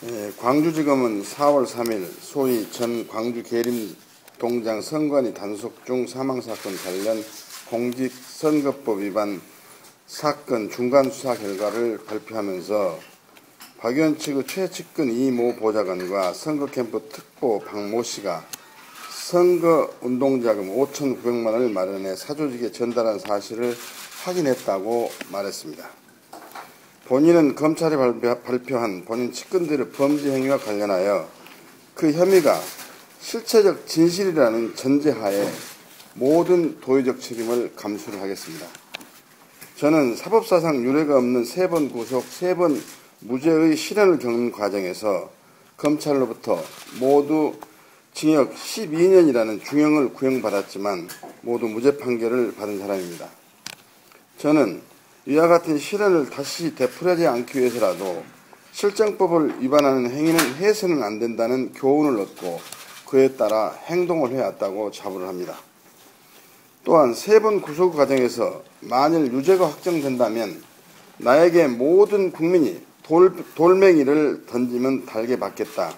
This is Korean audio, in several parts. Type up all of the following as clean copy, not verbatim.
광주지검은 4월 3일 소위 전 광주계림동장 선관위 단속 중 사망사건 관련 공직선거법 위반 사건 중간수사 결과를 발표하면서 박 의원 측의 최측근 이모 보좌관과 선거캠프 특보 박모 씨가 선거운동자금 5,900만 원을 마련해 사조직에 전달한 사실을 확인했다고 말했습니다. 본인은 검찰이 발표한 본인 측근들의 범죄 행위와 관련하여 그 혐의가 실체적 진실이라는 전제하에 모든 도의적 책임을 감수를 하겠습니다. 저는 사법사상 유례가 없는 3번 구속, 3번 무죄의 실현을 겪는 과정에서 검찰로부터 모두 징역 12년이라는 중형을 구형받았지만 모두 무죄 판결을 받은 사람입니다. 저는 이와 같은 실현을 다시 되풀이하지 않기 위해서라도 실정법을 위반하는 행위는 해서는 안 된다는 교훈을 얻고 그에 따라 행동을 해왔다고 자부를 합니다. 또한 3번 구속 과정에서 만일 유죄가 확정된다면 나에게 모든 국민이 돌멩이를 던지면 달게 받겠다.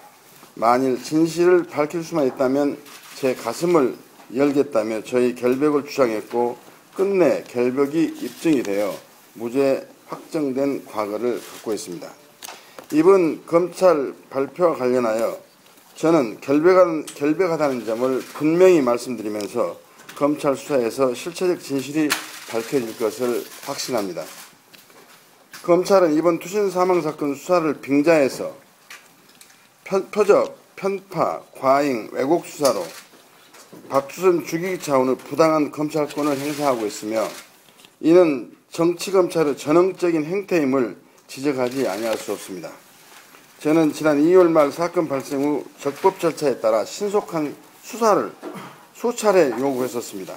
만일 진실을 밝힐 수만 있다면 제 가슴을 열겠다며 저희 결백을 주장했고 끝내 결백이 입증이 되어 무죄 확정된 과거를 갖고 있습니다. 이번 검찰 발표와 관련하여 저는 결백하다는 점을 분명히 말씀드리면서 검찰 수사에서 실체적 진실이 밝혀질 것을 확신합니다. 검찰은 이번 투신 사망사건 수사를 빙자해서 표적, 편파, 과잉, 왜곡 수사로 박주선 죽이기 차원의 부당한 검찰권을 행사하고 있으며 이는 정치검찰의 전형적인 행태임을 지적하지 아니할 수 없습니다. 저는 지난 2월 말 사건 발생 후 적법 절차에 따라 신속한 수사를 수차례 요구했었습니다.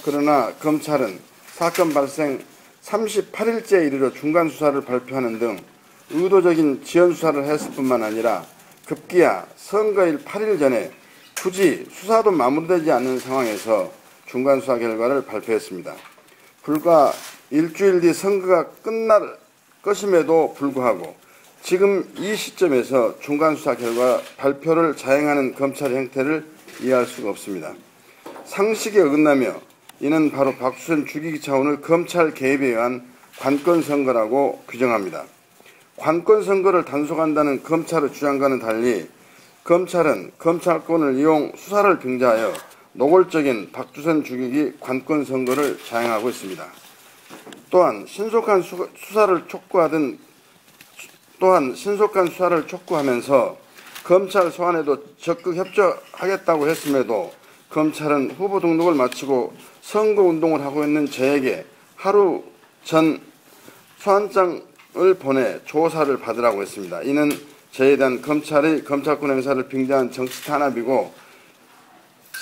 그러나 검찰은 사건 발생 38일째에 이르러 중간수사를 발표하는 등 의도적인 지연수사를 했을 뿐만 아니라 급기야 선거일 8일 전에 굳이 수사도 마무리되지 않는 상황에서 중간수사 결과를 발표했습니다. 불과 일주일 뒤 선거가 끝날 것임에도 불구하고 지금 이 시점에서 중간수사 결과 발표를 자행하는 검찰의 행태를 이해할 수가 없습니다. 상식에 어긋나며 이는 바로 박주선 죽이기 차원의 검찰 개입에 의한 관건선거라고 규정합니다. 관건선거를 단속한다는 검찰의 주장과는 달리 검찰은 검찰권을 이용 수사를 빙자하여 노골적인 박주선 죽이기 관건선거를 자행하고 있습니다. 또한 신속한 수사를 촉구하면서 검찰 소환에도 적극 협조하겠다고 했음에도 검찰은 후보 등록을 마치고 선거운동을 하고 있는 저에게 하루 전 소환장을 보내 조사를 받으라고 했습니다. 이는 저에 대한 검찰의 검찰권 행사를 빙자한 정치 탄압이고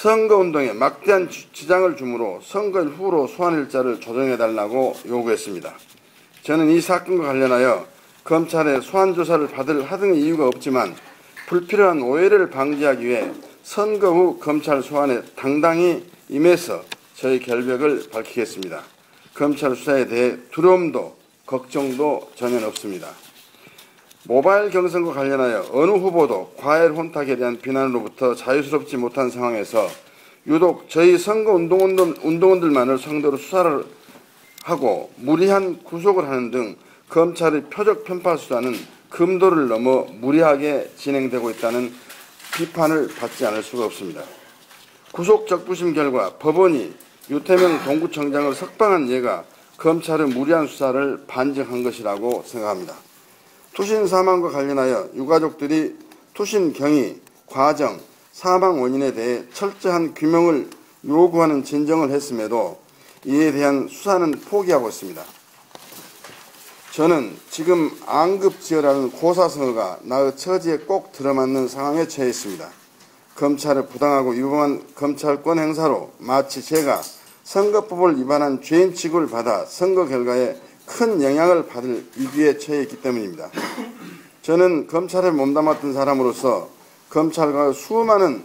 선거운동에 막대한 지장을 주므로 선거일 후로 소환일자를 조정해달라고 요구했습니다. 저는 이 사건과 관련하여 검찰의 소환조사를 받을 하등의 이유가 없지만 불필요한 오해를 방지하기 위해 선거 후 검찰 소환에 당당히 임해서 저희 결백을 밝히겠습니다. 검찰 수사에 대해 두려움도 걱정도 전혀 없습니다. 모바일 경선과 관련하여 어느 후보도 과열 혼탁에 대한 비난으로부터 자유스럽지 못한 상황에서 유독 저희 선거운동원들만을 상대로 수사를 하고 무리한 구속을 하는 등 검찰의 표적 편파 수사는 금도를 넘어 무리하게 진행되고 있다는 비판을 받지 않을 수가 없습니다. 구속 적부심 결과 법원이 유태명 동구청장을 석방한 예가 검찰의 무리한 수사를 반증한 것이라고 생각합니다. 투신 사망과 관련하여 유가족들이 투신 경위, 과정, 사망 원인에 대해 철저한 규명을 요구하는 진정을 했음에도 이에 대한 수사는 포기하고 있습니다. 저는 지금 안급지어라는 고사성어가 나의 처지에 꼭 들어맞는 상황에 처해 있습니다. 검찰의 부당하고 위법한 검찰권 행사로 마치 제가 선거법을 위반한 죄인 취급을 받아 선거 결과에 큰 영향을 받을 위기에 처해 있기 때문입니다. 저는 검찰에 몸담았던 사람으로서 검찰과 수많은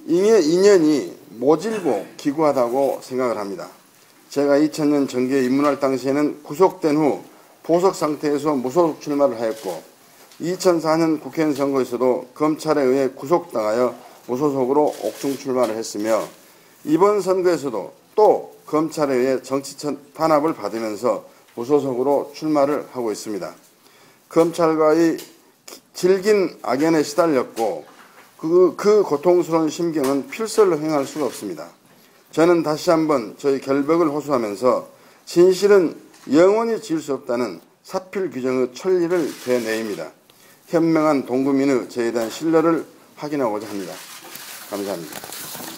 인연이 모질고 기구하다고 생각을 합니다. 제가 2000년 정계에 입문할 당시에는 구속된 후 보석 상태에서 무소속 출마를 하였고 2004년 국회의원 선거에서도 검찰에 의해 구속당하여 무소속으로 옥중 출마를 했으며 이번 선거에서도 또 검찰에 의해 정치 탄압을 받으면서 무소속으로 출마를 하고 있습니다. 검찰과의 질긴 악연에 시달렸고 그 고통스러운 심경은 필설로 행할 수가 없습니다. 저는 다시 한번 저희 결백을 호소하면서 진실은 영원히 지을 수 없다는 사필 규정의 천리를 되뇌입니다. 현명한 동구민의 저에 대한 신뢰를 확인하고자 합니다. 감사합니다.